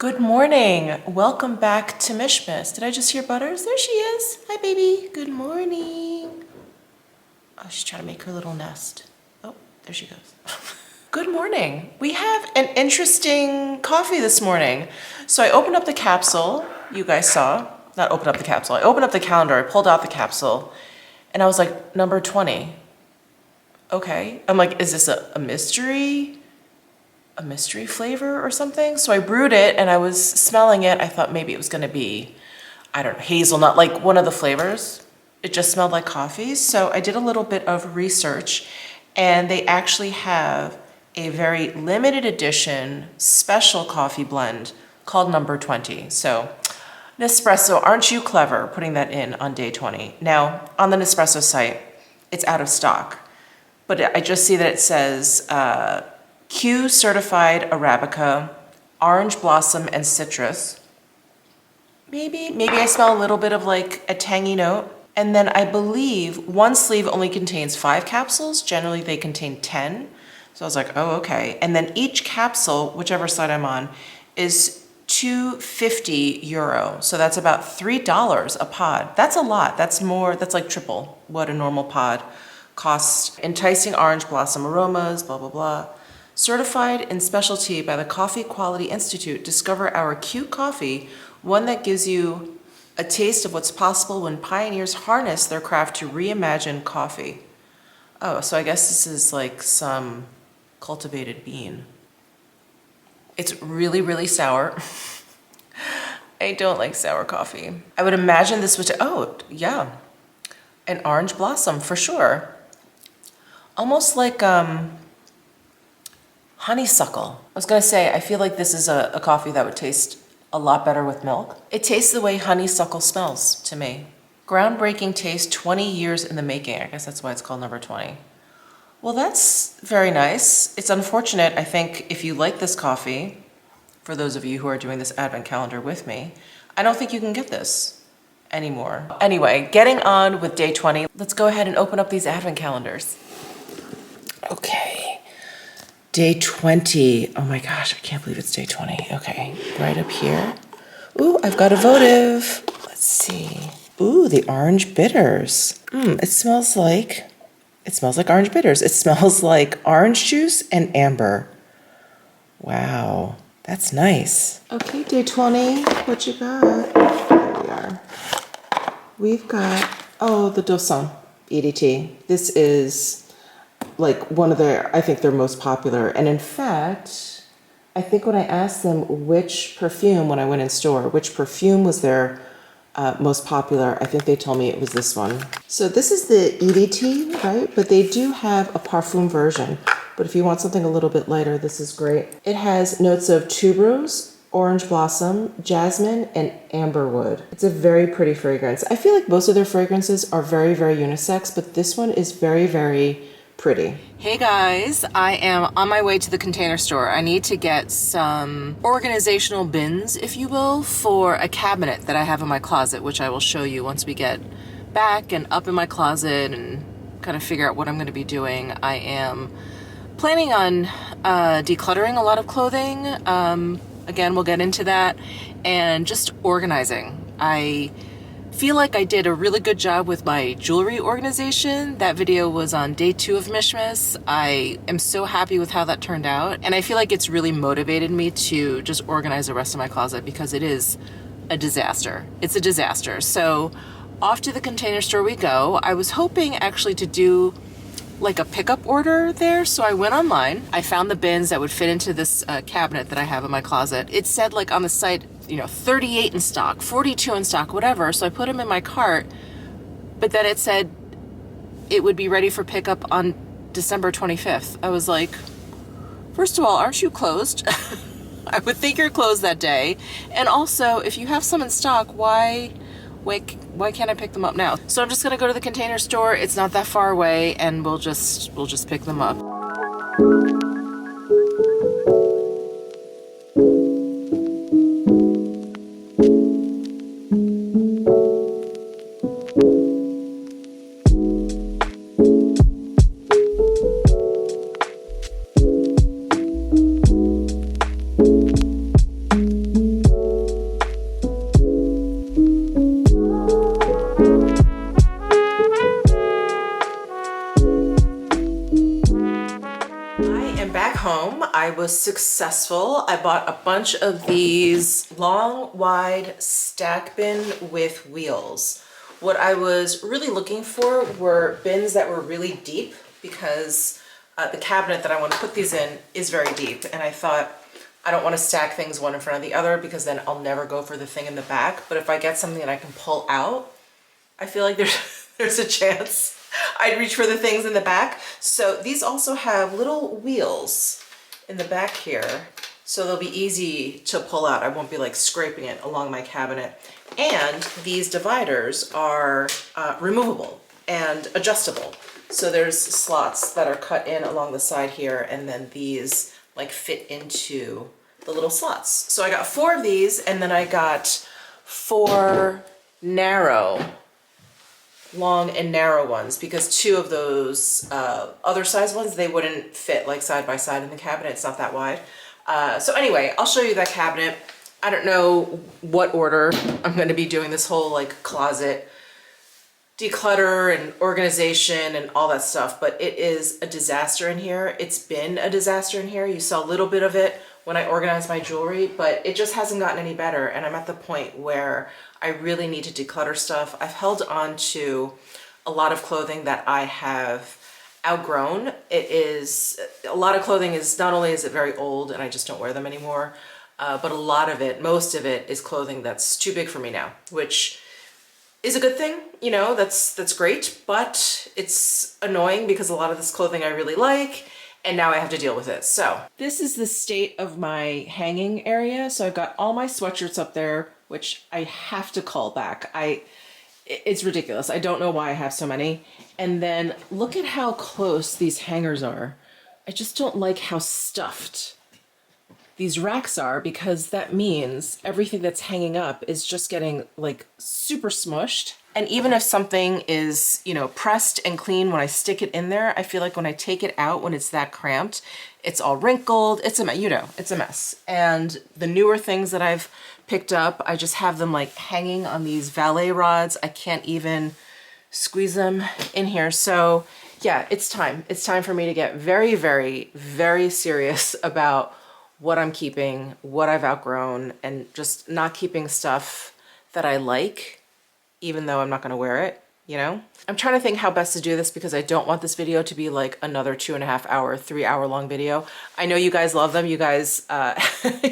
Good morning. Welcome back to Mishmas. Did I just hear Butters? There she is. Hi, baby. Good morning. Oh, she's trying to make her little nest. Oh, there she goes. Good morning. We have an interesting coffee this morning. So I opened up the capsule. You guys saw. Not opened up the capsule. I opened up the calendar. I pulled out the capsule. And I was like, number 20. Okay. I'm like, is this a mystery? A mystery flavor or something? So I brewed it and I was smelling it. I thought maybe it was gonna be, I don't know, hazelnut, like one of the flavors. It just smelled like coffee. So I did a little bit of research and they actually have a very limited edition special coffee blend called number 20. So Nespresso, aren't you clever putting that in on day 20? Now on the Nespresso site, it's out of stock, but I just see that it says, Q certified Arabica, orange blossom and citrus. Maybe I smell a little bit of like a tangy note. And then I believe one sleeve only contains 5 capsules. Generally they contain 10. So I was like, oh, okay. And then each capsule, whichever side I'm on, is €2.50. So that's about $3 a pod. That's a lot. That's more, that's like triple what a normal pod costs. Enticing orange blossom aromas, blah, blah, blah. Certified in specialty by the Coffee Quality Institute, discover our Q coffee, one that gives you a taste of what's possible when pioneers harness their craft to reimagine coffee. Oh, so I guess this is like some cultivated bean. It's really, really sour. I don't like sour coffee. I would imagine this would, oh, yeah. An orange blossom for sure. Almost like, honeysuckle. I was gonna say, I feel like this is a coffee that would taste a lot better with milk. It tastes the way honeysuckle smells to me. Groundbreaking taste, 20 years in the making. I guess that's why it's called number 20. Well, that's very nice. It's unfortunate, I think, if you like this coffee, for those of you who are doing this advent calendar with me, I don't think you can get this anymore. Anyway, getting on with day 20, let's go ahead and open up these advent calendars. Okay. Day 20. Oh my gosh, I can't believe it's day 20. Okay, right up here. Ooh, I've got a votive. Let's see. Ooh, the orange bitters. It smells like orange bitters. It smells like orange juice and amber. Wow, that's nice. Okay, day 20. What you got? There we are. We've got, oh, the Dosan EDT. This is like one of their, I think they're most popular. And in fact, I think when I asked them which perfume, when I went in store, which perfume was their most popular, I think they told me it was this one. So this is the EDT, right? But they do have a parfum version. But if you want something a little bit lighter, this is great. It has notes of tuberose, orange blossom, jasmine, and amberwood. It's a very pretty fragrance. I feel like most of their fragrances are very, very unisex, but this one is very, very pretty. Hey guys, I am on my way to the Container Store. I need to get some organizational bins, if you will, for a cabinet that I have in my closet, which I will show you once we get back and up in my closet and kind of figure out what I'm going to be doing. I am planning on decluttering a lot of clothing. Again, we'll get into that, and just organizing. I feel like I did a really good job with my jewelry organization. That video was on day 2 of Mishmas. I am so happy with how that turned out, and I feel like it's really motivated me to just organize the rest of my closet because it is a disaster. It's a disaster. So off to the Container Store we go. I was hoping actually to do like a pickup order there, so I went online. I found the bins that would fit into this cabinet that I have in my closet. It said like on the site, 38 in stock, 42 in stock, whatever. So I put them in my cart, but then it said it would be ready for pickup on December 25th. I was like, first of all, aren't you closed? I would think you're closed that day. And also, if you have some in stock, why can't I pick them up now? So I'm just gonna go to the Container Store. It's not that far away, and we'll just pick them up. was successful. I bought a bunch of these long, wide stack bin with wheels. What I was really looking for were bins that were really deep because the cabinet that I want to put these in is very deep, and I thought I don't want to stack things one in front of the other because then I'll never go for the thing in the back. But if I get something that I can pull out, I feel like there's a chance I'd reach for the things in the back. So these also have little wheels in the back here, so they'll be easy to pull out. I won't be like scraping it along my cabinet. And these dividers are removable and adjustable. So there's slots that are cut in along the side here, and then these like fit into the little slots. So I got 4 of these, and then I got 4 long and narrow ones, because 2 of those other size ones, they wouldn't fit like side by side in the cabinet. It's not that wide. So anyway, I'll show you that cabinet. I don't know what order I'm going to be doing this whole like closet declutter and organization and all that stuff, but it is a disaster in here. It's been a disaster in here. You saw a little bit of it when I organized my jewelry, but it just hasn't gotten any better, and I'm at the point where I really need to declutter stuff. I've held on to a lot of clothing that I have outgrown. It is, a lot of clothing is, not only is it very old and I just don't wear them anymore, but a lot of it, most of it is clothing that's too big for me now, which is a good thing, you know, that's great, but it's annoying because a lot of this clothing I really like, and now I have to deal with it. So this is the state of my hanging area. So I've got all my sweatshirts up there, which I have to call back. It's ridiculous. I don't know why I have so many. And then look at how close these hangers are. I just don't like how stuffed these racks are, because that means everything that's hanging up is just getting like super smushed. And even if something is, you know, pressed and clean when I stick it in there, I feel like when I take it out, when it's that cramped, it's all wrinkled. It's a mess, you know, it's a mess. And the newer things that I've picked up, I just have them like hanging on these valet rods. I can't even squeeze them in here. So yeah, it's time. It's time for me to get very, very, very serious about what I'm keeping, what I've outgrown, and just not keeping stuff that I like, even though I'm not gonna wear it, you know? I'm trying to think how best to do this because I don't want this video to be like another 2.5 hour, 3 hour long video. I know you guys love them. You guys,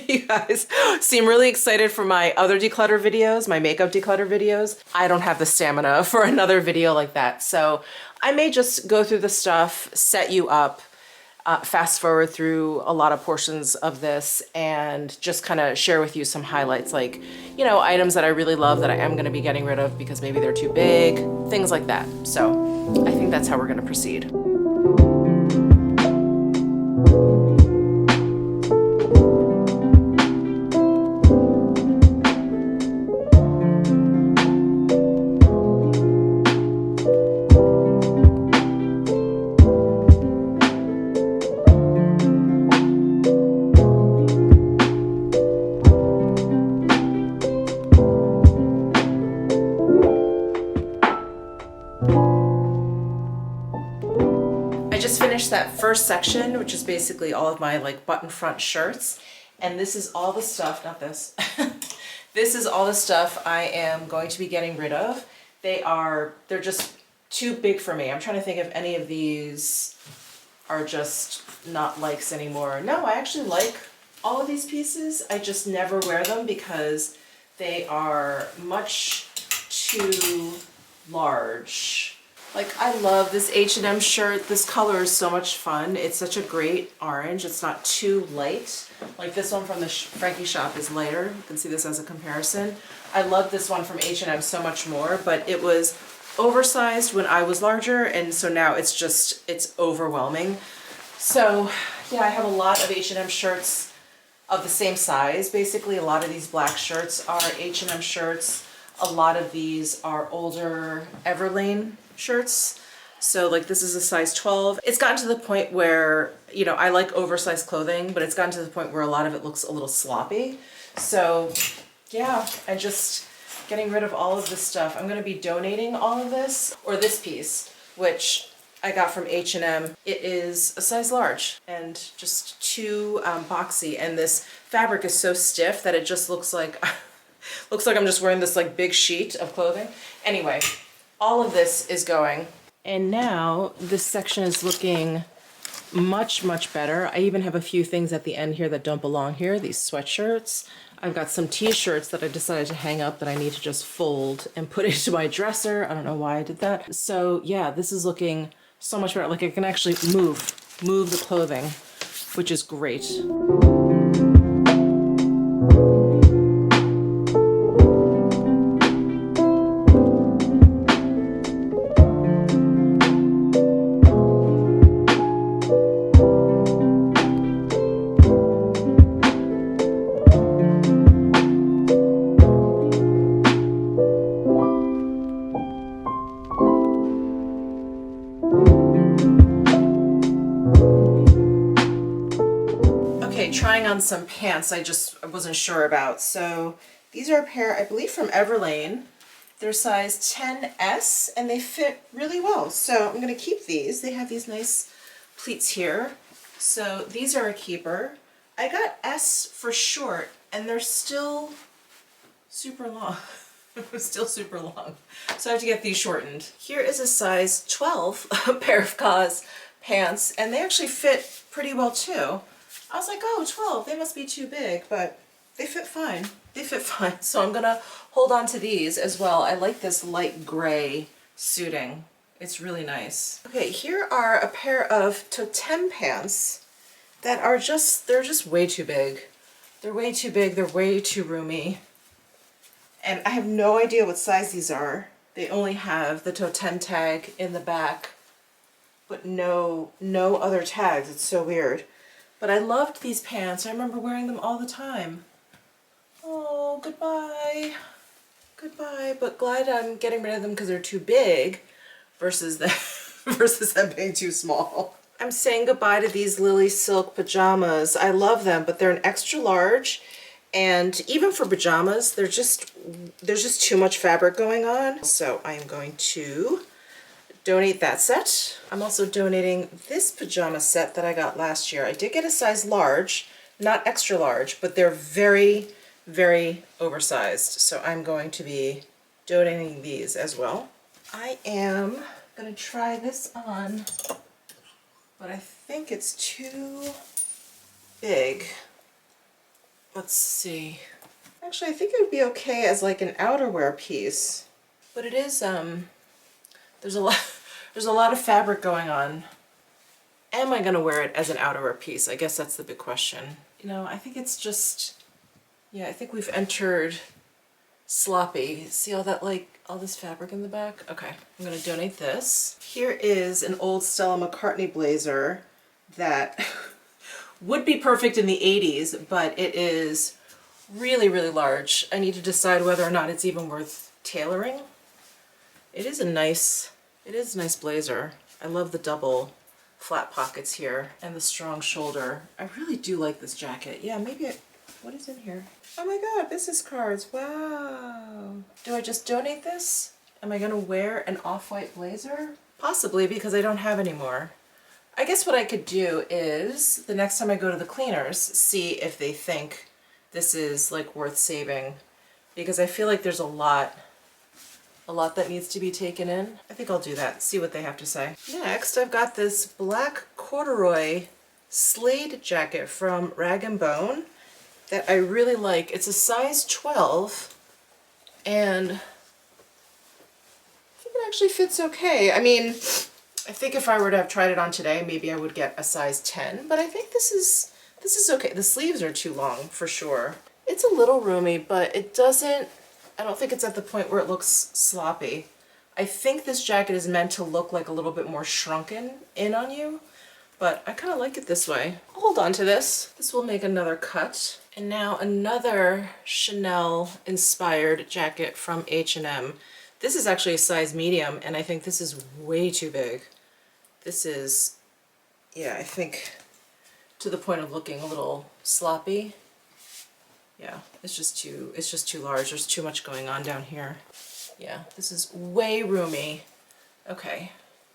you guys seem really excited for my other declutter videos, my makeup declutter videos. I don't have the stamina for another video like that. So I may just go through the stuff, set you up, fast forward through a lot of portions of this and just kind of share with you some highlights, like, you know, items that I really love that I am going to be getting rid of because maybe they're too big, things like that. So I think that's how we're going to proceed. That first section, which is basically all of my like button front shirts, and this is all the stuff, not this, this is all the stuff I am going to be getting rid of. They're just too big for me. I'm trying to think if any of these are just not likes anymore. No, I actually like all of these pieces. I just never wear them because they are much too large. Like, I love this H&M shirt. This color is so much fun. It's such a great orange. It's not too light. Like this one from the Frankie shop is lighter. You can see this as a comparison. I love this one from H&M so much more, but it was oversized when I was larger, and so now it's overwhelming. So yeah, I have a lot of H&M shirts of the same size. Basically, a lot of these black shirts are H&M shirts. A lot of these are older Everlane shirts. So like this is a size 12. It's gotten to the point where, you know, I like oversized clothing, but it's gotten to the point where a lot of it looks a little sloppy. So yeah, I just getting rid of all of this stuff. I'm going to be donating all of this, or this piece, which I got from H&M. It is a size large and just too boxy, and this fabric is so stiff that it just looks like looks like I'm just wearing this like big sheet of clothing. Anyway, all of this is going. And now this section is looking much, much better. I even have a few things at the end here that don't belong here, these sweatshirts. I've got some t-shirts that I decided to hang up that I need to just fold and put into my dresser. I don't know why I did that. So yeah, this is looking so much better. Like I can actually move the clothing, which is great. Trying on some pants I wasn't sure about. So these are a pair, I believe, from Everlane. They're size 10S and they fit really well. So I'm going to keep these. They have these nice pleats here. So these are a keeper. I got S for short and they're still super long. Still super long. So I have to get these shortened. Here is a size 12 pair of Cause pants and they actually fit pretty well too. I was like, oh, 12, they must be too big, but they fit fine. They fit fine. So I'm gonna hold on to these as well. I like this light gray suiting. It's really nice. Okay, here are a pair of Totem pants that are they're just way too big. They're way too big, they're way too roomy. And I have no idea what size these are. They only have the Totem tag in the back, but no other tags. It's so weird. But I loved these pants. I remember wearing them all the time. Oh, goodbye. Goodbye. But glad I'm getting rid of them because they're too big versus them being too small. I'm saying goodbye to these Lily Silk pajamas. I love them, but they're an extra large. And even for pajamas, there's just too much fabric going on. So I am going to donate that set. I'm also donating this pajama set that I got last year. I did get a size large, not extra large, but they're very, very oversized. So I'm going to be donating these as well. I am gonna try this on, but I think it's too big. Let's see. Actually, I think it would be okay as like an outerwear piece, but it is, there's a lot of fabric going on. Am I gonna wear it as an outerwear piece? I guess that's the big question. You know, I think it's just, yeah, I think we've entered sloppy. See all that, like, all this fabric in the back? Okay, I'm gonna donate this. Here is an old Stella McCartney blazer that would be perfect in the 80s, but it is really, really large. I need to decide whether or not it's even worth tailoring. It is a nice blazer. I love the double flat pockets here and the strong shoulder. I really do like this jacket. Yeah, maybe what is in here? Oh my god, business cards. Wow. Do I just donate this? Am I gonna wear an off-white blazer? Possibly, because I don't have any more. I guess what I could do is, the next time I go to the cleaners, see if they think this is like worth saving, because I feel like there's a lot that needs to be taken in. I think I'll do that, see what they have to say. Next, I've got this black corduroy Slade jacket from Rag & Bone that I really like. It's a size 12, and I think it actually fits okay. I mean, I think if I were to have tried it on today, maybe I would get a size 10, but I think this is okay. The sleeves are too long, for sure. It's a little roomy, but it doesn't, I don't think it's at the point where it looks sloppy. I think this jacket is meant to look like a little bit more shrunken in on you, but I kind of like it this way. I'll hold on to this. This will make another cut. And now another Chanel-inspired jacket from H&M. This is actually a size medium, and I think this is way too big. This is, yeah, I think to the point of looking a little sloppy. Yeah, it's just too large. There's too much going on down here. Yeah, this is way roomy. Okay,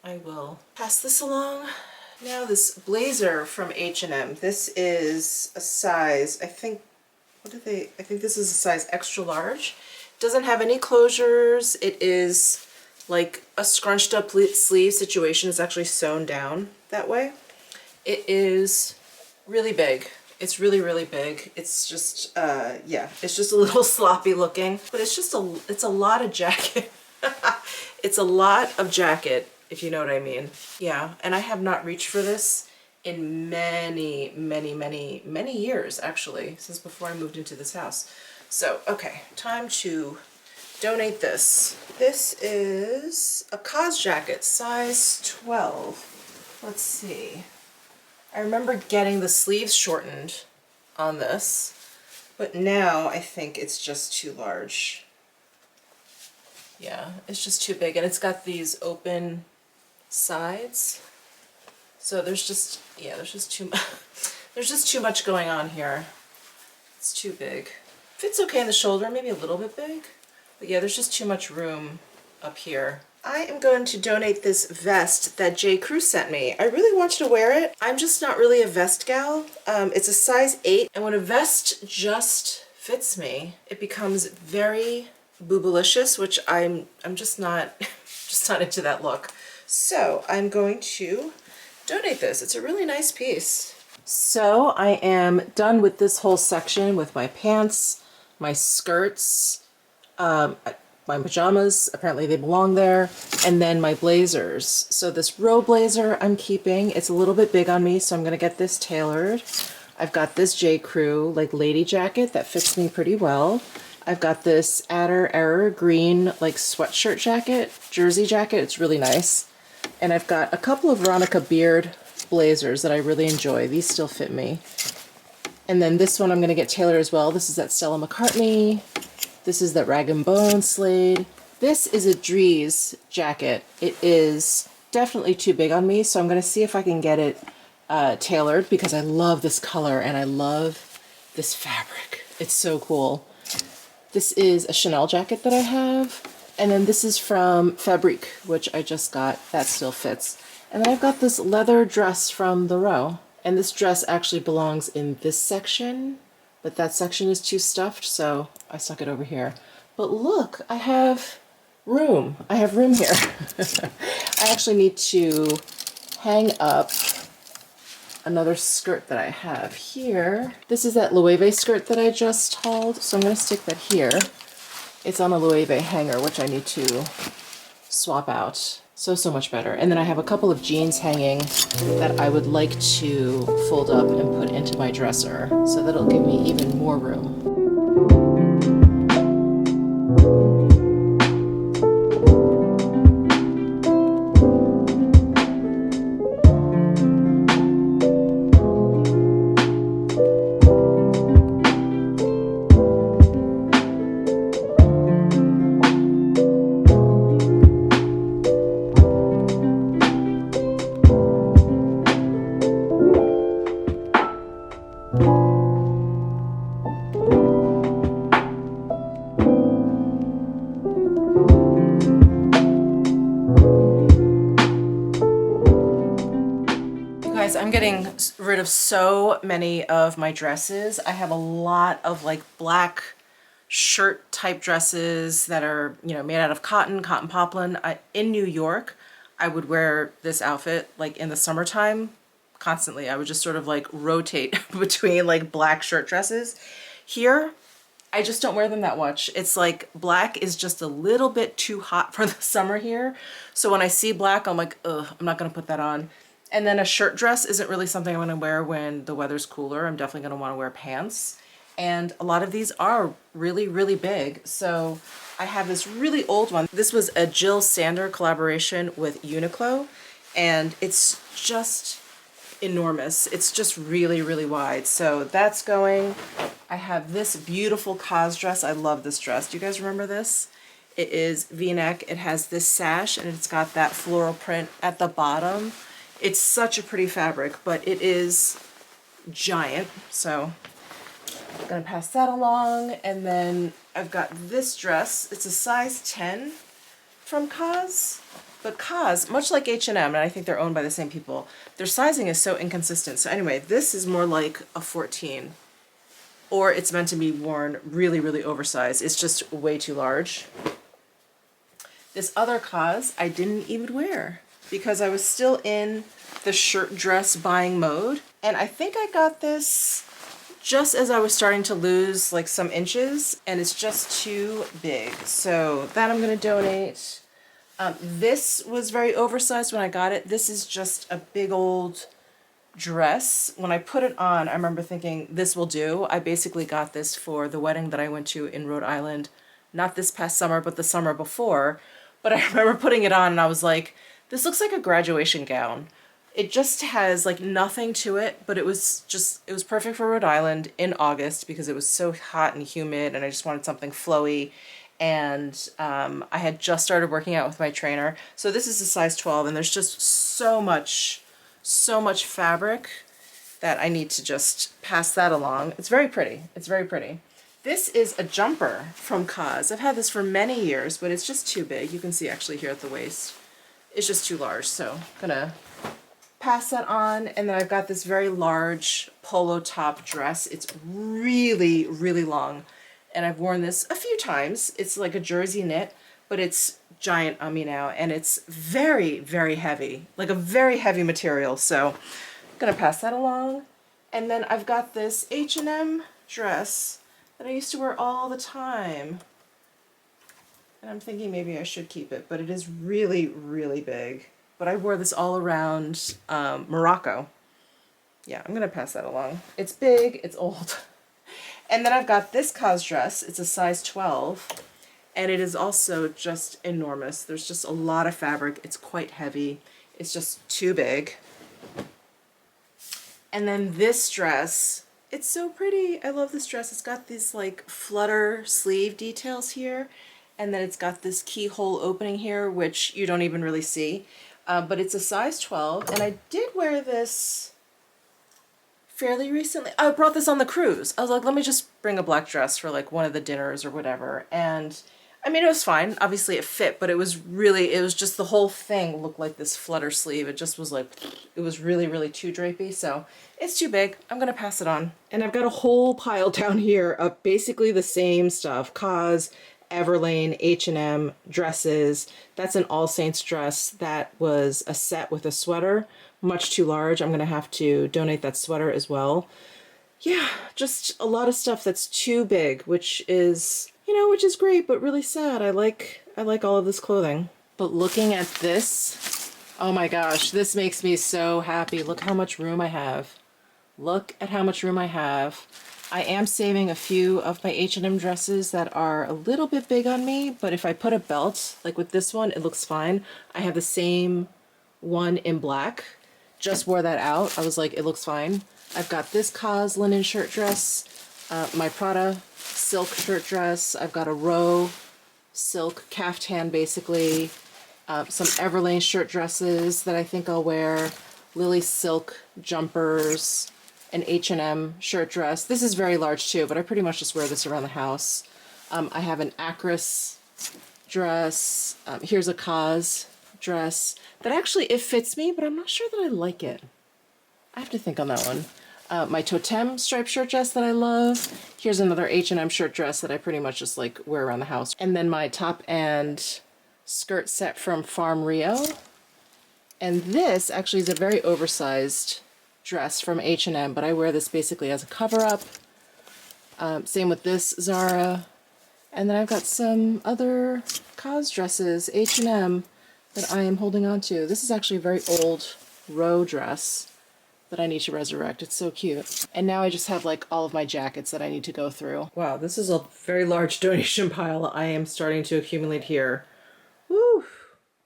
I will pass this along. Now this blazer from H&M. This is a size, I think, I think this is a size extra large. Doesn't have any closures. It is like a scrunched up sleeve situation. It's actually sewn down that way. It is really big. It's really, really big. It's just, yeah, it's just a little sloppy looking, but it's just it's a lot of jacket. It's a lot of jacket, if you know what I mean. Yeah, and I have not reached for this in many, many, many, many years, actually, since before I moved into this house. So, okay, time to donate this. This is a cos jacket, size 12. Let's see. I remember getting the sleeves shortened on this, but now I think it's just too large. Yeah, it's just too big, and it's got these open sides. So there's just, yeah, there's just too much going on here. It's too big. Fits okay in the shoulder, maybe a little bit big, but yeah, there's just too much room up here. I am going to donate this vest that J. Crew sent me. I really wanted to wear it. I'm just not really a vest gal. It's a size 8, and when a vest just fits me, it becomes very boobalicious, which I'm just not just not into that look. So I'm going to donate this. It's a really nice piece. So I am done with this whole section with my pants, my skirts, my pajamas, apparently they belong there, and then my blazers. So this robe blazer I'm keeping. It's a little bit big on me, so I'm gonna get this tailored. I've got this J. Crew like lady jacket that fits me pretty well. I've got this Adder Error green like sweatshirt jacket, jersey jacket. It's really nice. And I've got a couple of Veronica Beard blazers that I really enjoy. These still fit me. And then this one I'm going to get tailored as well. This is that Stella McCartney. This is that Rag & Bone Slade. This is a Dries jacket. It is definitely too big on me, so I'm going to see if I can get it tailored because I love this color and I love this fabric. It's so cool. This is a Chanel jacket that I have. And then this is from Fabrique, which I just got. That still fits. And then I've got this leather dress from The Row. And this dress actually belongs in this section, but that section is too stuffed, so I stuck it over here. But look, I have room. I have room here. I actually need to hang up another skirt that I have here. This is that Loewe skirt that I just hauled, so I'm going to stick that here. It's on a Loewe hanger, which I need to swap out. So much better. And then I have a couple of jeans hanging that I would like to fold up and put into my dresser, so that'll give me even more room. I'm getting rid of so many of my dresses. I have a lot of like black shirt type dresses that are, you know, made out of cotton poplin. In New York, I would wear this outfit like in the summertime constantly. I would just sort of like rotate between like black shirt dresses. Here, I just don't wear them that much. It's like black is just a little bit too hot for the summer here. So when I see black, I'm like, ugh, I'm not gonna put that on. And then a shirt dress isn't really something I'm gonna wear when the weather's cooler. I'm definitely gonna wanna wear pants. And a lot of these are really, really big. So I have this really old one. This was a Jill Sander collaboration with Uniqlo, and it's just enormous. It's just really, really wide. So that's going. I have this beautiful cos dress. I love this dress. Do you guys remember this? It is V-neck. It has this sash, and it's got that floral print at the bottom. It's such a pretty fabric, but it is giant. So I'm gonna pass that along. And then I've got this dress. It's a size 10 from Cos. But Cos, much like H&M, and I think they're owned by the same people, their sizing is so inconsistent. So anyway, this is more like a 14. Or it's meant to be worn really, really oversized. It's just way too large. This other Cos I didn't even wear because I was still in the shirt dress buying mode. And I think I got this just as I was starting to lose like some inches, and it's just too big. So that I'm gonna donate. This was very oversized when I got it. This is just a big old dress. When I put it on, I remember thinking this will do. I basically got this for the wedding that I went to in Rhode Island, not this past summer, but the summer before. But I remember putting it on and I was like, this looks like a graduation gown. It just has like nothing to it, but it was perfect for Rhode Island in August because it was so hot and humid and I just wanted something flowy. And I had just started working out with my trainer. So this is a size 12 and there's just so much fabric that I need to just pass that along. It's very pretty. It's very pretty. This is a jumper from Cos. I've had this for many years, but it's just too big. You can see actually here at the waist. It's just too large. So I'm gonna pass that on. And then I've got this very large polo top dress. It's really, really long. And I've worn this a few times. It's like a jersey knit, but it's giant on me now. And it's very, very heavy, like a very heavy material. So I'm gonna pass that along. And then I've got this H&M dress that I used to wear all the time. And I'm thinking maybe I should keep it, but it is really, really big. But I wore this all around Morocco. Yeah, I'm gonna pass that along. It's big, it's old. And then I've got this Cos dress. It's a size 12, and it is also just enormous. There's just a lot of fabric. It's quite heavy. It's just too big. And then this dress, it's so pretty. I love this dress. It's got these like flutter sleeve details here, and then it's got this keyhole opening here, which you don't even really see. But it's a size 12, and I did wear this fairly recently. I brought this on the cruise. I was like, let me just bring a black dress for like one of the dinners or whatever. And I mean, it was fine. Obviously it fit, but it was just the whole thing looked like this flutter sleeve. It just was like, it was really, really too drapey. So it's too big. I'm going to pass it on. And I've got a whole pile down here of basically the same stuff. Cos, Everlane, H&M dresses. That's an All Saints dress that was a set with a sweater. Much too large. I'm gonna have to donate that sweater as well. Yeah, just a lot of stuff that's too big, which is, which is great, but really sad. I like all of this clothing. But looking at this, oh my gosh, this makes me so happy. Look how much room I have. Look at how much room I have. I am saving a few of my H&M dresses that are a little bit big on me, but if I put a belt, like with this one, it looks fine. I have the same one in black. Just wore that out. I was like, it looks fine. I've got this Cos linen shirt dress, my Prada silk shirt dress. I've got a Row silk caftan, basically. Some Everlane shirt dresses that I think I'll wear. Lily silk jumpers, an H&M shirt dress. This is very large too, but I pretty much just wear this around the house. I have an Acris dress. Here's a Cos dress that actually, it fits me, but I'm not sure that I like it. I have to think on that one. My Totem striped shirt dress that I love. Here's another H&M shirt dress that I pretty much just like wear around the house. And then my top and skirt set from Farm Rio. And this actually is a very oversized dress from H&M, but I wear this basically as a cover-up. Same with this Zara. And then I've got some other Cos dresses, H&M, that I am holding on to. This is actually a very old Row dress that I need to resurrect. It's so cute. And now I just have like all of my jackets that I need to go through. Wow, this is a very large donation pile I am starting to accumulate here. Woo!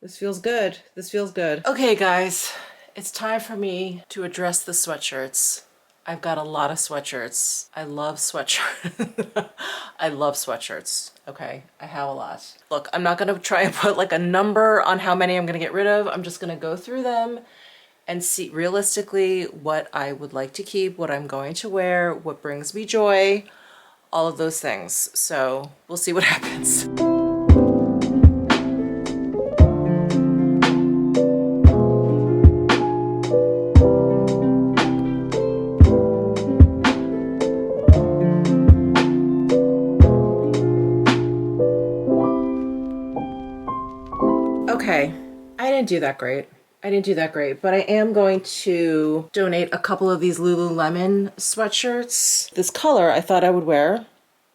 This feels good. This feels good. Okay, guys, it's time for me to address the sweatshirts. I've got a lot of sweatshirts. I love sweatshirts. I love sweatshirts. Okay, I have a lot. Look, I'm not gonna try and put like a number on how many I'm gonna get rid of. I'm just gonna go through them and see realistically what I would like to keep, what I'm going to wear, what brings me joy, all of those things. So we'll see what happens. didn't do that great. I didn't do that great, but I am going to donate a couple of these Lululemon sweatshirts. This color I thought I would wear.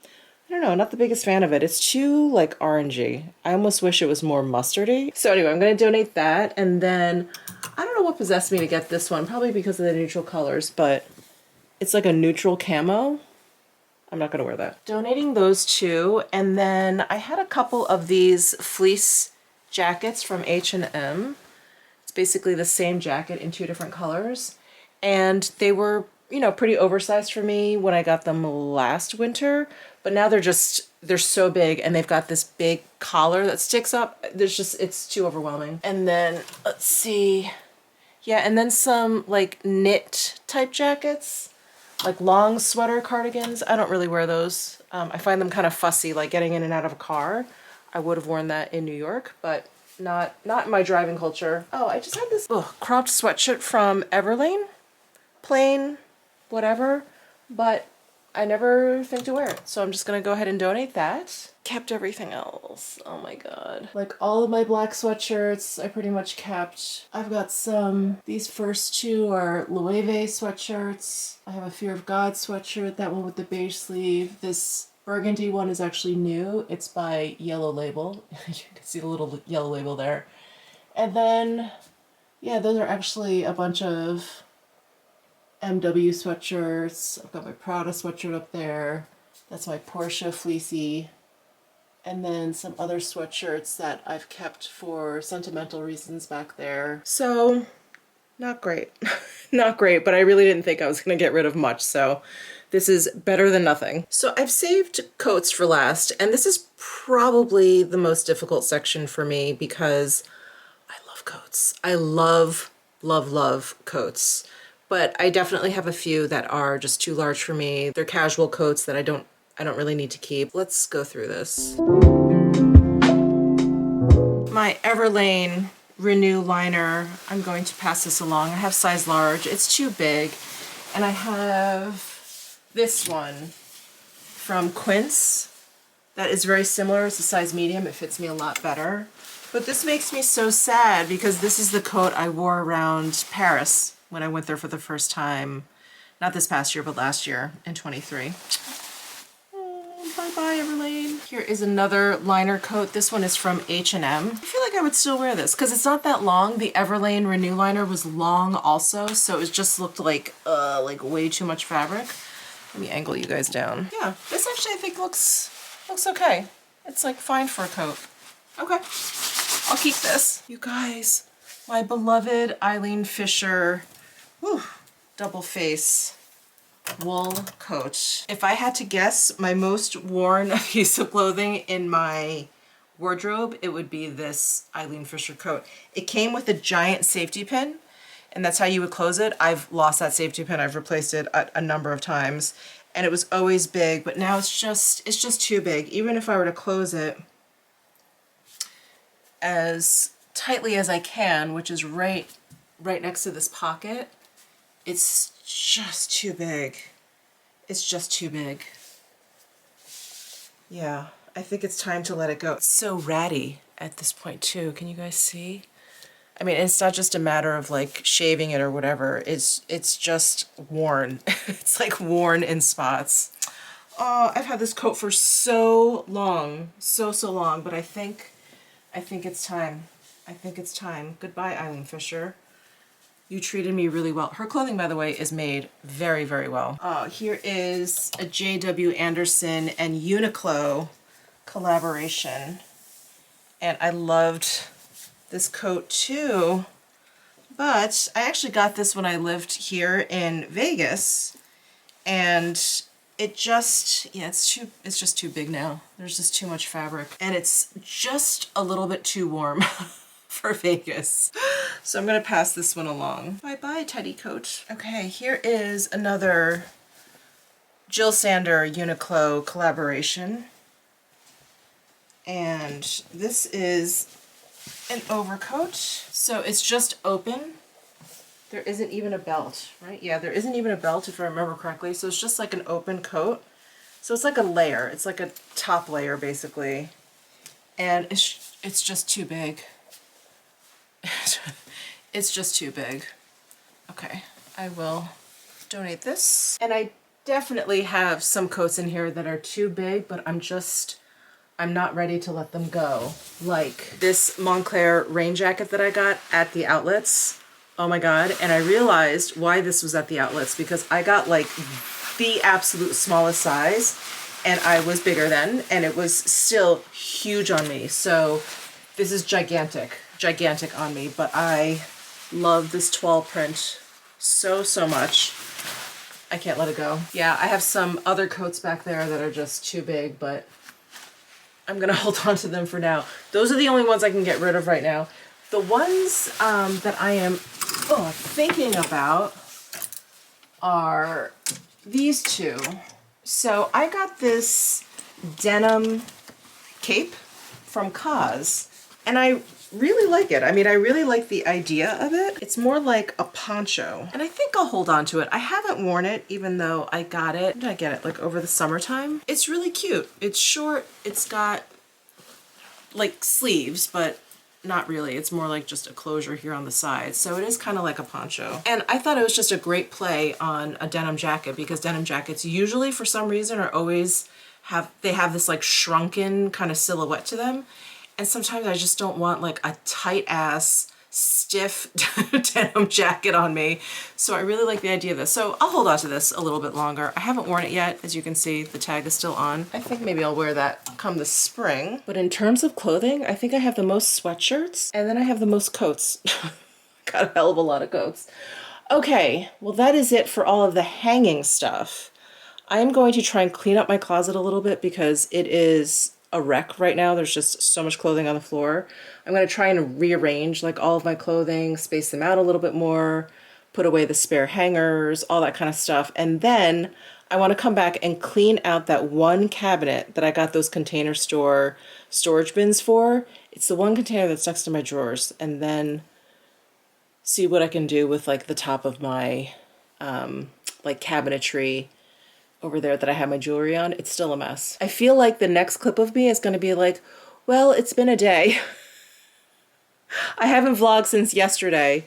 I don't know, not the biggest fan of it. It's too like orangey. I almost wish it was more mustardy. So anyway, I'm gonna donate that, and then I don't know what possessed me to get this one, probably because of the neutral colors, but it's like a neutral camo. I'm not gonna wear that. Donating those two, and then I had a couple of these fleece jackets from H&M. Basically the same jacket in two different colors, and they were, you know, pretty oversized for me when I got them last winter, but now they're so big, and they've got this big collar that sticks up. It's too overwhelming. And then let's see, yeah, and then some like knit type jackets, like long sweater cardigans. I don't really wear those. I find them kind of fussy, like getting in and out of a car. I would have worn that in New York, but not in my driving culture. Oh, I just had this cropped sweatshirt from Everlane. Plain, whatever, but I never think to wear it. So I'm just gonna go ahead and donate that. Kept everything else. Oh my god. Like all of my black sweatshirts, I pretty much kept. I've got these first two are Loewe sweatshirts. I have a Fear of God sweatshirt, that one with the beige sleeve. This burgundy one is actually new. It's by Yellow Label. You can see the little yellow label there. And then, yeah, those are actually a bunch of MW sweatshirts. I've got my Prada sweatshirt up there. That's my Porsche fleecy. And then some other sweatshirts that I've kept for sentimental reasons back there. So, not great. Not great, but I really didn't think I was gonna get rid of much, so this is better than nothing. So I've saved coats for last, and this is probably the most difficult section for me because I love coats. I love, love, love coats. But I definitely have a few that are just too large for me. They're casual coats that I don't really need to keep. Let's go through this. My Everlane Renew liner, I'm going to pass this along. I have size large. It's too big. And I have this one from Quince that is very similar. It's a size medium. It fits me a lot better. But this makes me so sad because this is the coat I wore around Paris when I went there for the first time. Not this past year, but last year in 23. Oh, bye-bye, Everlane. Here is another liner coat. This one is from H&M. I feel like I would still wear this because it's not that long. The Everlane Renew liner was long also, so it just looked like way too much fabric. Let me angle you guys down. Yeah, this actually I think looks okay. It's like fine for a coat. Okay, I'll keep this. You guys, my beloved Eileen Fisher, double face wool coat. If I had to guess my most worn piece of clothing in my wardrobe, it would be this Eileen Fisher coat. It came with a giant safety pin, and that's how you would close it. I've lost that safety pin. I've replaced it a number of times, and it was always big, but now it's just too big. Even if I were to close it as tightly as I can, which is right next to this pocket, it's just too big. It's just too big. Yeah, I think it's time to let it go. It's so ratty at this point too. Can you guys see? I mean, it's not just a matter of like shaving it or whatever. It's just worn. It's like worn in spots. Oh, I've had this coat for so long, so long, but I think it's time. I think it's time. Goodbye, Eileen Fisher. You treated me really well. Her clothing, by the way, is made very, very well. Here is a J.W. Anderson and Uniqlo collaboration. And I loved this coat too, but I actually got this when I lived here in Vegas, and it just, yeah, it's just too big now. There's just too much fabric, and it's just a little bit too warm for Vegas. So I'm gonna pass this one along. Bye-bye, teddy coat. Okay, here is another Jill Sander Uniqlo collaboration, and this is an overcoat. So it's just open. There isn't even a belt, right? Yeah, there isn't even a belt if I remember correctly. So it's just like an open coat. So it's like a layer. It's like a top layer basically. And it's just too big. It's just too big. Okay, I will donate this. And I definitely have some coats in here that are too big, but I'm not ready to let them go. Like this Montclair rain jacket that I got at the outlets. Oh my God. And I realized why this was at the outlets, because I got like the absolute smallest size and I was bigger then, and it was still huge on me. So this is gigantic on me, but I love this toile print so much. I can't let it go. Yeah, I have some other coats back there that are just too big, but I'm gonna hold on to them for now. Those are the only ones I can get rid of right now. The ones that I am thinking about are these two. So I got this denim cape from Cause, and I really like it. I mean, I really like the idea of it. It's more like a poncho, and I think I'll hold on to it. I haven't worn it, even though I got it. Did I get it like over the summertime? It's really cute. It's short. It's got like sleeves, but not really. It's more like just a closure here on the side. So it is kind of like a poncho. And I thought it was just a great play on a denim jacket, because denim jackets usually for some reason are always they have this like shrunken kind of silhouette to them. And sometimes I just don't want like a tight ass stiff denim jacket on me. So I really like the idea of this. So I'll hold on to this a little bit longer. I haven't worn it yet. As you can see, the tag is still on. I think maybe I'll wear that come the spring. But in terms of clothing, I think I have the most sweatshirts, and then I have the most coats. Got a hell of a lot of coats. Okay, well that is it for all of the hanging stuff. I'm going to try and clean up my closet a little bit because it is a wreck right now. There's just so much clothing on the floor. I'm going to try and rearrange like all of my clothing, space them out a little bit more, put away the spare hangers, all that kind of stuff. And then I want to come back and clean out that one cabinet that I got those Container Store storage bins for. It's the one container that's next to my drawers, and then see what I can do with like the top of my like cabinetry over there that I have my jewelry on. It's still a mess. I feel like the next clip of me is going to be like, well, it's been a day. I haven't vlogged since yesterday.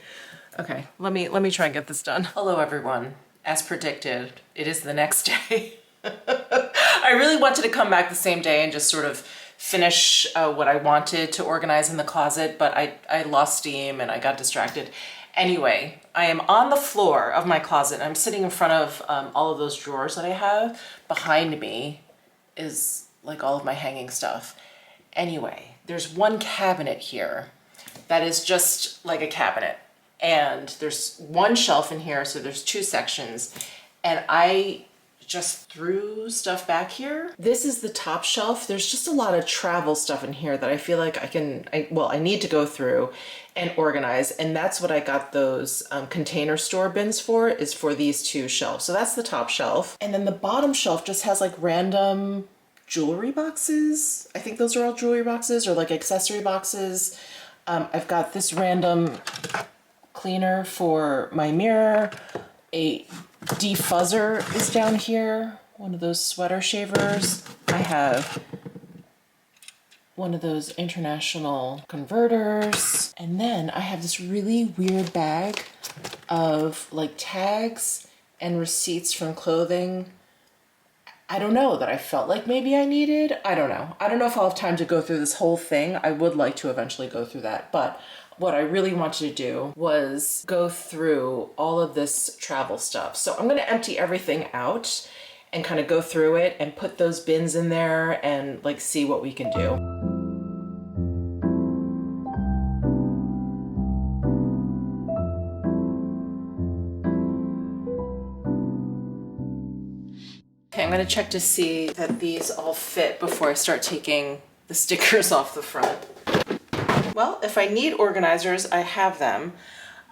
Okay, let me try and get this done. Hello everyone. As predicted, it is the next day. I really wanted to come back the same day and just sort of finish what I wanted to organize in the closet, but I lost steam and I got distracted. Anyway, I am on the floor of my closet. I'm sitting in front of all of those drawers that I have. Behind me is like all of my hanging stuff. Anyway, there's one cabinet here that is just like a cabinet. And there's one shelf in here, so there's two sections. And I just threw stuff back here. This is the top shelf. There's just a lot of travel stuff in here that I feel like I need to go through and organize. And that's what I got those Container Store bins for, is for these two shelves. So that's the top shelf. And then the bottom shelf just has like random jewelry boxes. I think those are all jewelry boxes or like accessory boxes. I've got this random cleaner for my mirror. A defuzzer is down here, one of those sweater shavers. I have one of those international converters. And then I have this really weird bag of like tags and receipts from clothing. I don't know, that I felt like maybe I needed. I don't know. I don't know if I'll have time to go through this whole thing. I would like to eventually go through that, but what I really wanted to do was go through all of this travel stuff. So I'm gonna empty everything out and kind of go through it and put those bins in there and like see what we can do. Okay, I'm gonna check to see that these all fit before I start taking the stickers off the front. Well, if I need organizers, I have them.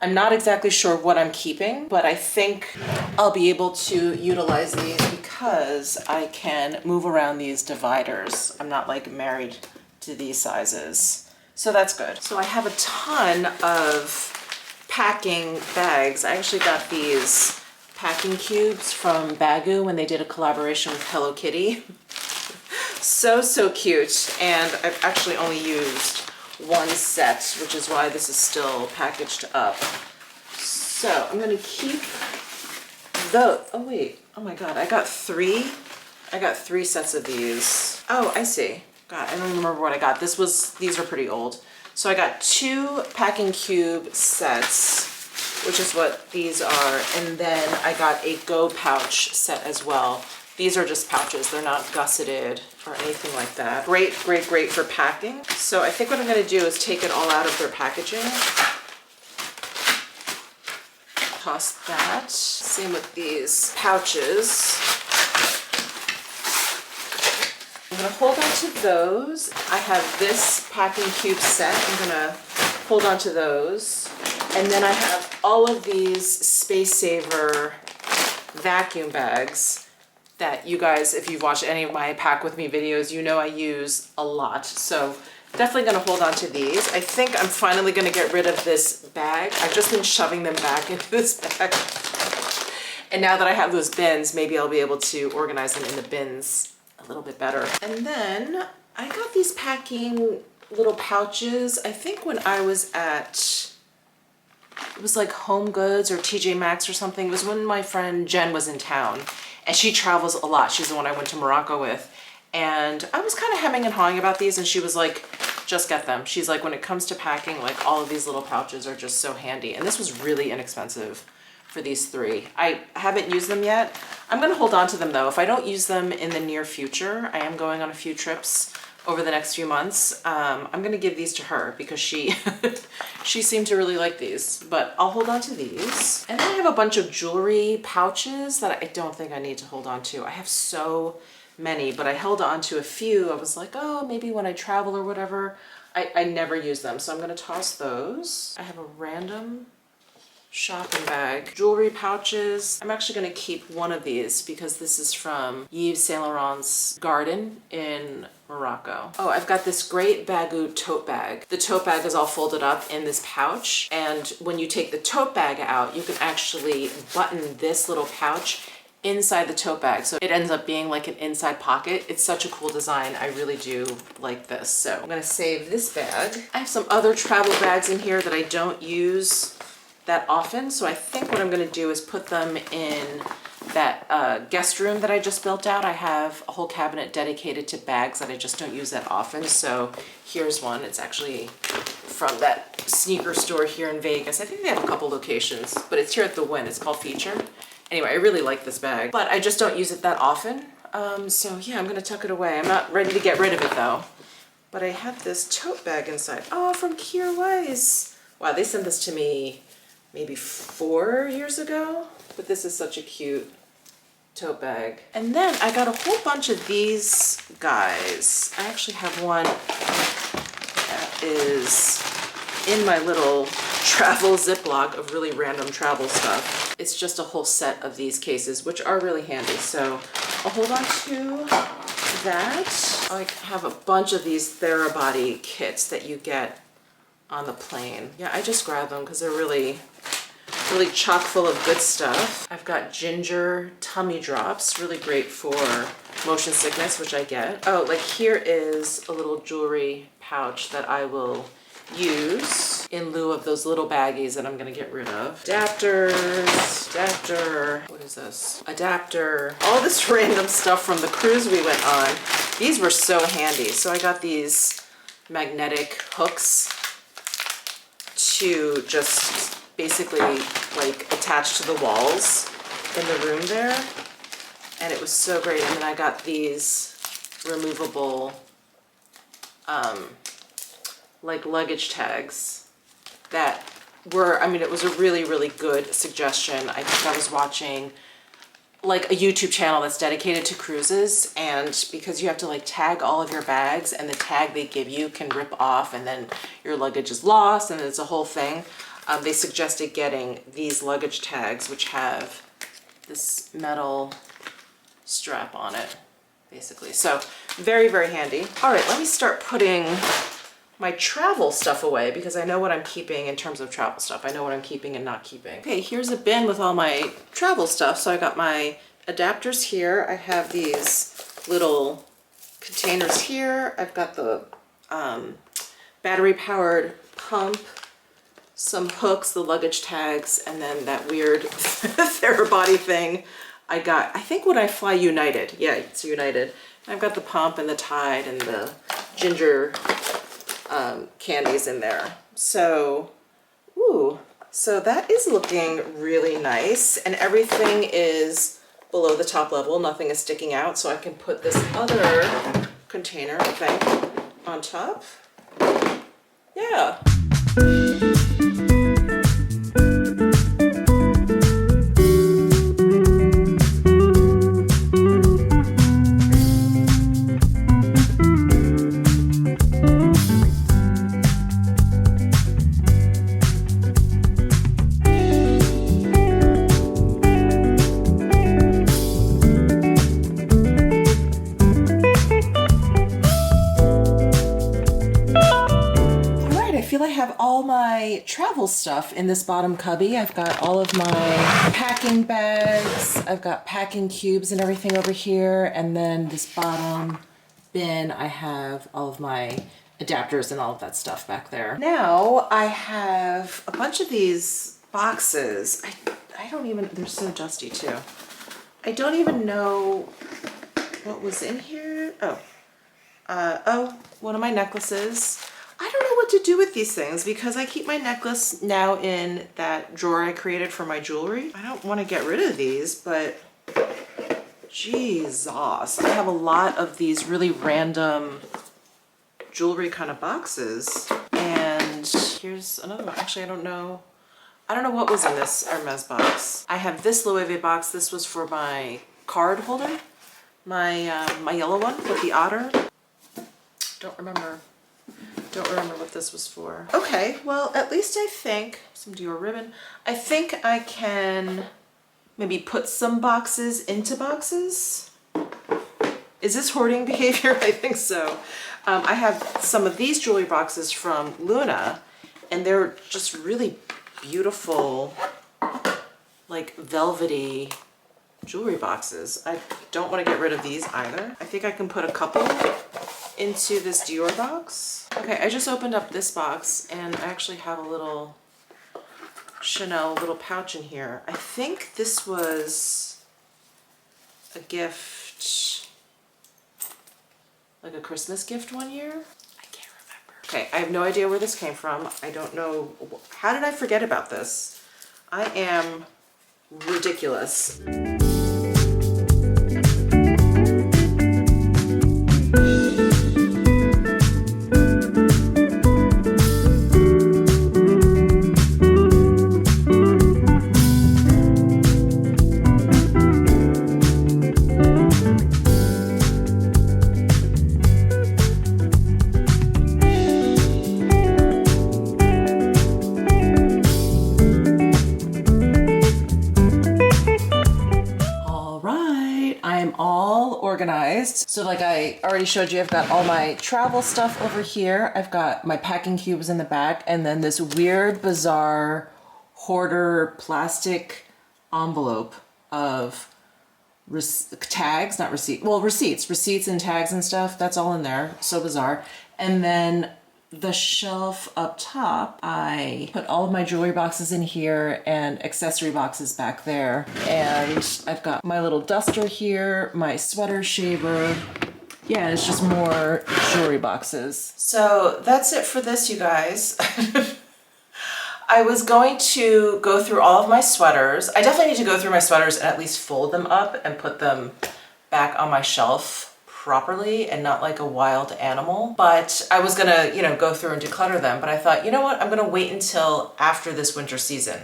I'm not exactly sure what I'm keeping, but I think I'll be able to utilize these because I can move around these dividers. I'm not like married to these sizes. So that's good. So I have a ton of packing bags. I actually got these packing cubes from Bagu when they did a collaboration with Hello Kitty. So cute. And I've actually only used one set, which is why this is still packaged up. So I'm gonna keep the, oh wait, oh my God, I got three sets of these. Oh, I see. God, I don't remember what I got. These are pretty old. So I got 2 packing cube sets, which is what these are. And then I got a Go pouch set as well. These are just pouches. They're not gusseted or anything like that. Great, great, great for packing. So I think what I'm gonna do is take it all out of their packaging. Toss that. Same with these pouches. I'm gonna hold on to those. I have this packing cube set. I'm gonna hold on to those. And then I have all of these Space Saver vacuum bags that you guys, if you've watched any of my pack with me videos, you know I use a lot. So definitely gonna hold on to these. I think I'm finally gonna get rid of this bag. I've just been shoving them back into this bag. And now that I have those bins, maybe I'll be able to organize them in the bins a little bit better. And then I got these packing little pouches. I think when I was at, it was like Home Goods or TJ Maxx or something. It was when my friend Jen was in town, and she travels a lot. She's the one I went to Morocco with. And I was kind of hemming and hawing about these, and she was like, just get them. She's like, when it comes to packing, like all of these little pouches are just so handy. And this was really inexpensive for these 3. I haven't used them yet. I'm gonna hold on to them though. If I don't use them in the near future, I am going on a few trips over the next few months. I'm gonna give these to her because she she seemed to really like these, but I'll hold on to these. And then I have a bunch of jewelry pouches that I don't think I need to hold on to. I have so many, but I held on to a few. I was like, oh, maybe when I travel or whatever. I never use them, so I'm gonna toss those. I have a random shopping bag. Jewelry pouches. I'm actually gonna keep one of these because this is from Yves Saint Laurent's garden in Morocco. Oh, I've got this great Bagou tote bag. The tote bag is all folded up in this pouch, and when you take the tote bag out, you can actually button this little pouch inside the tote bag. So it ends up being like an inside pocket. It's such a cool design. I really do like this. So I'm gonna save this bag. I have some other travel bags in here that I don't use that often. So I think what I'm gonna do is put them in that guest room that I just built out. I have a whole cabinet dedicated to bags that I just don't use that often. So here's one. It's actually from that sneaker store here in Vegas. I think they have a couple locations, but it's here at the Wynn. It's called Feature. Anyway, I really like this bag, but I just don't use it that often. So yeah, I'm gonna tuck it away. I'm not ready to get rid of it though. But I have this tote bag inside. Oh, from Kierwise. Wow, they sent this to me maybe 4 years ago, but this is such a cute tote bag. And then I got a whole bunch of these guys. I actually have one that is in my little travel Ziploc of really random travel stuff. It's just a whole set of these cases, which are really handy. So I'll hold on to that. I have a bunch of these Therabody kits that you get on the plane. Yeah, I just grabbed them because they're really chock full of good stuff. I've got ginger tummy drops, really great for motion sickness, which I get. Oh, like here is a little jewelry pouch that I will use in lieu of those little baggies that I'm gonna get rid of. Adapter, what is this? Adapter, all this random stuff from the cruise we went on. These were so handy. So I got these magnetic hooks to just basically like attach to the walls in the room there. And it was so great. And then I got these removable like luggage tags that were, I mean, it was a really, really good suggestion. I think I was watching like a YouTube channel that's dedicated to cruises, and because you have to like tag all of your bags, and the tag they give you can rip off and then your luggage is lost and it's a whole thing. They suggested getting these luggage tags, which have this metal strap on it, basically. So very, very handy. All right, let me start putting my travel stuff away because I know what I'm keeping in terms of travel stuff. I know what I'm keeping and not keeping. Okay, here's a bin with all my travel stuff. So I got my adapters here. I have these little containers here. I've got the battery powered pump, some hooks, the luggage tags, and then that weird Therabody thing I got, I think when I fly United. Yeah, it's United. I've got the pump and the Tide and the ginger candies in there. So, ooh, so that is looking really nice, and everything is below the top level. Nothing is sticking out, so I can put this other container, I think, on top. Yeah. All my travel stuff in this bottom cubby. I've got all of my packing bags. I've got packing cubes and everything over here. And then this bottom bin, I have all of my adapters and all of that stuff back there. Now I have a bunch of these boxes. I don't even, they're so dusty too. I don't even know what was in here. Oh, one of my necklaces. I don't know what to do with these things because I keep my necklace now in that drawer I created for my jewelry. I don't want to get rid of these, but Jesus, I have a lot of these really random jewelry kind of boxes. And here's another one. Actually, I don't know what was in this Hermes box. I have this Loewe box. This was for my card holder, my my yellow one with the otter. Don't remember what this was for. Okay, well, at least I think, some Dior ribbon, I think I can maybe put some boxes into boxes. Is this hoarding behavior? I think so. I have some of these jewelry boxes from Luna, and they're just really beautiful, like velvety jewelry boxes. I don't want to get rid of these either. I think I can put a couple into this Dior box. Okay, I just opened up this box and I actually have a little Chanel little pouch in here. I think this was a gift, like a Christmas gift one year. I can't remember. Okay, I have no idea where this came from. I don't know. How did I forget about this? I am ridiculous. Organized. So like I already showed you, I've got all my travel stuff over here. I've got my packing cubes in the back, and then this weird, bizarre hoarder plastic envelope of tags, not receipt, well, receipts and tags and stuff. That's all in there. So bizarre. And then the shelf up top, I put all of my jewelry boxes in here and accessory boxes back there. And I've got my little duster here, my sweater shaver. Yeah, it's just more jewelry boxes. So that's it for this, you guys. I was going to go through all of my sweaters. I definitely need to go through my sweaters and at least fold them up and put them back on my shelf properly and not like a wild animal. But I was gonna, go through and declutter them. But I thought, you know what? I'm gonna wait until after this winter season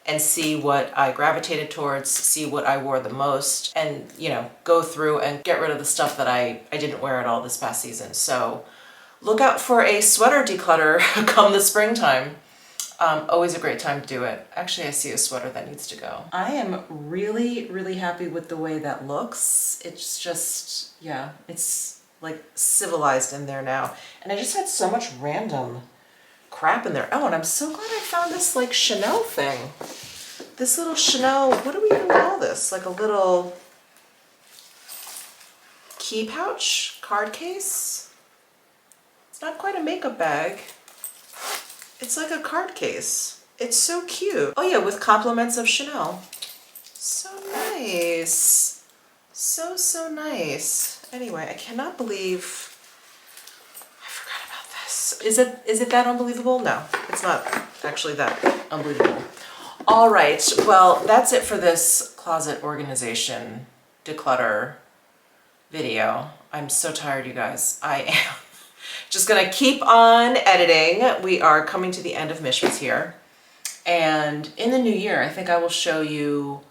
and see what I gravitated towards, see what I wore the most, and, go through and get rid of the stuff that I didn't wear at all this past season. So look out for a sweater declutter come the springtime. Always a great time to do it. Actually, I see a sweater that needs to go. I am really, really happy with the way that looks. It's just, yeah, it's like civilized in there now. And I just had so much random crap in there. Oh, and I'm so glad I found this like Chanel thing. This little Chanel, what do we even call this? Like a little key pouch, card case. It's not quite a makeup bag. It's like a card case. It's so cute. Oh yeah, with compliments of Chanel. So nice. So, so nice. Anyway, I cannot believe I forgot about this. Is it that unbelievable? No, it's not actually that unbelievable. All right, well, that's it for this closet organization declutter video. I'm so tired, you guys. I am just gonna keep on editing. We are coming to the end of Mishmas here. And in the new year, I think I will show you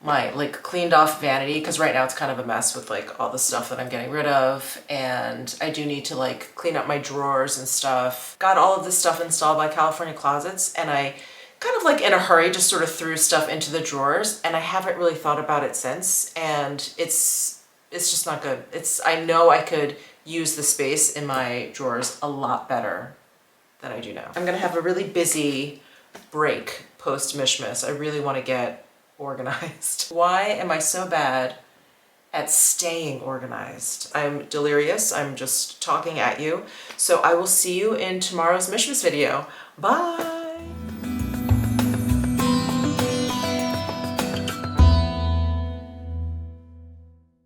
my like cleaned off vanity, because right now it's kind of a mess with like all the stuff that I'm getting rid of, and I do need to like clean up my drawers and stuff. Got all of this stuff installed by California Closets, and I kind of like in a hurry just sort of threw stuff into the drawers, and I haven't really thought about it since, and it's just not good. I know I could use the space in my drawers a lot better than I do now. I'm gonna have a really busy break post Mishmas. I really want to get organized. Why am I so bad at staying organized? I'm delirious. I'm just talking at you. So I will see you in tomorrow's Mishmas video. Bye.